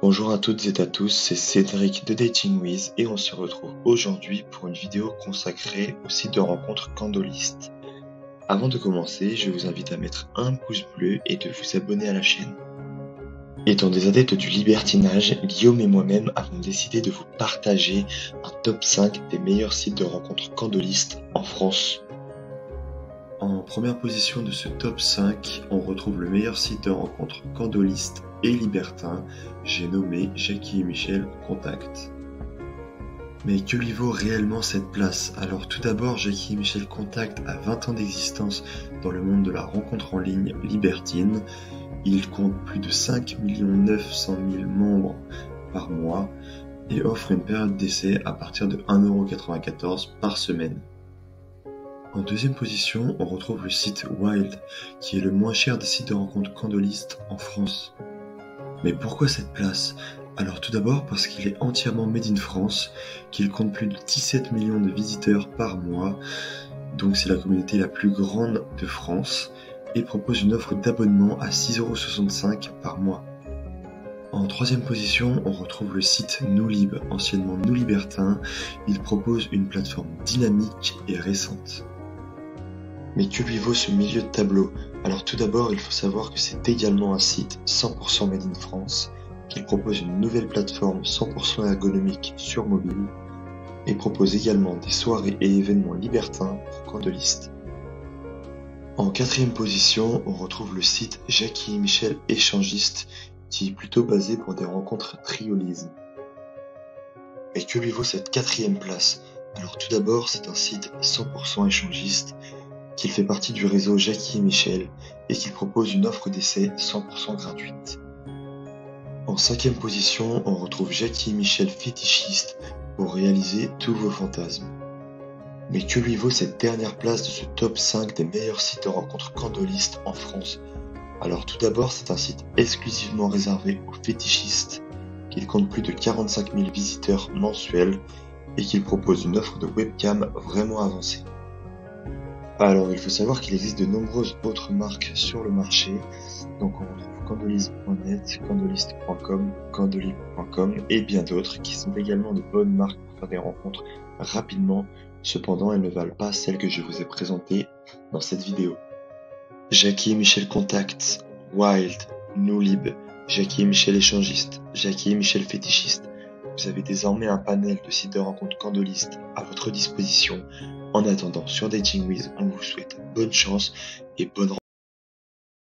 Bonjour à toutes et à tous, c'est Cédric de Dating With et on se retrouve aujourd'hui pour une vidéo consacrée au site de rencontre Candolist. Avant de commencer, je vous invite à mettre un pouce bleu et de vous abonner à la chaîne. Étant des adeptes du libertinage, Guillaume et moi-même avons décidé de vous partager un top 5 des meilleurs sites de rencontre Candolist en France. En première position de ce top 5, on retrouve le meilleur site de rencontre Candolist et libertin, j'ai nommé Jackie et Michel Contact. Mais que lui vaut réellement cette place? Alors tout d'abord, Jackie et Michel Contact a 20 ans d'existence dans le monde de la rencontre en ligne libertine. Il compte plus de 5 900 000 membres par mois et offre une période d'essai à partir de 1,94 € par semaine. En deuxième position, on retrouve le site Wild, qui est le moins cher des sites de rencontre Candolist en France. Mais pourquoi cette place? Alors tout d'abord parce qu'il est entièrement made in France, qu'il compte plus de 17 millions de visiteurs par mois, donc c'est la communauté la plus grande de France, et propose une offre d'abonnement à 6,65 € par mois. En troisième position, on retrouve le site Noulib, anciennement Nous Libertin. Il propose une plateforme dynamique et récente. Mais que lui vaut ce milieu de tableau? Alors tout d'abord, il faut savoir que c'est également un site 100% made in France, qu'il propose une nouvelle plateforme 100% ergonomique sur mobile, et propose également des soirées et événements libertins pour Candolist. En quatrième position, on retrouve le site Jackie et Michel Échangiste, qui est plutôt basé pour des rencontres triolisme. Mais que lui vaut cette quatrième place? Alors tout d'abord, c'est un site 100% échangiste, qu'il fait partie du réseau Jackie et Michel et qu'il propose une offre d'essai 100% gratuite. En cinquième position, on retrouve Jackie et Michel Fétichiste pour réaliser tous vos fantasmes. Mais que lui vaut cette dernière place de ce top 5 des meilleurs sites de rencontre Candolist en France? Alors tout d'abord, c'est un site exclusivement réservé aux fétichistes, qu'il compte plus de 45 000 visiteurs mensuels et qu'il propose une offre de webcam vraiment avancée. Alors il faut savoir qu'il existe de nombreuses autres marques sur le marché, donc on retrouve Candolist.net, Candolist.com, Candolib.com et bien d'autres qui sont également de bonnes marques pour faire des rencontres rapidement, cependant elles ne valent pas celles que je vous ai présentées dans cette vidéo. Jackie et Michel Contact, Wild, Noulib, Jackie et Michel Échangiste, Jackie et Michel Fétichiste. Vous avez désormais un panel de sites de rencontres Candolist à votre disposition. En attendant, sur Dating With, on vous souhaite bonne chance et bonne rencontre.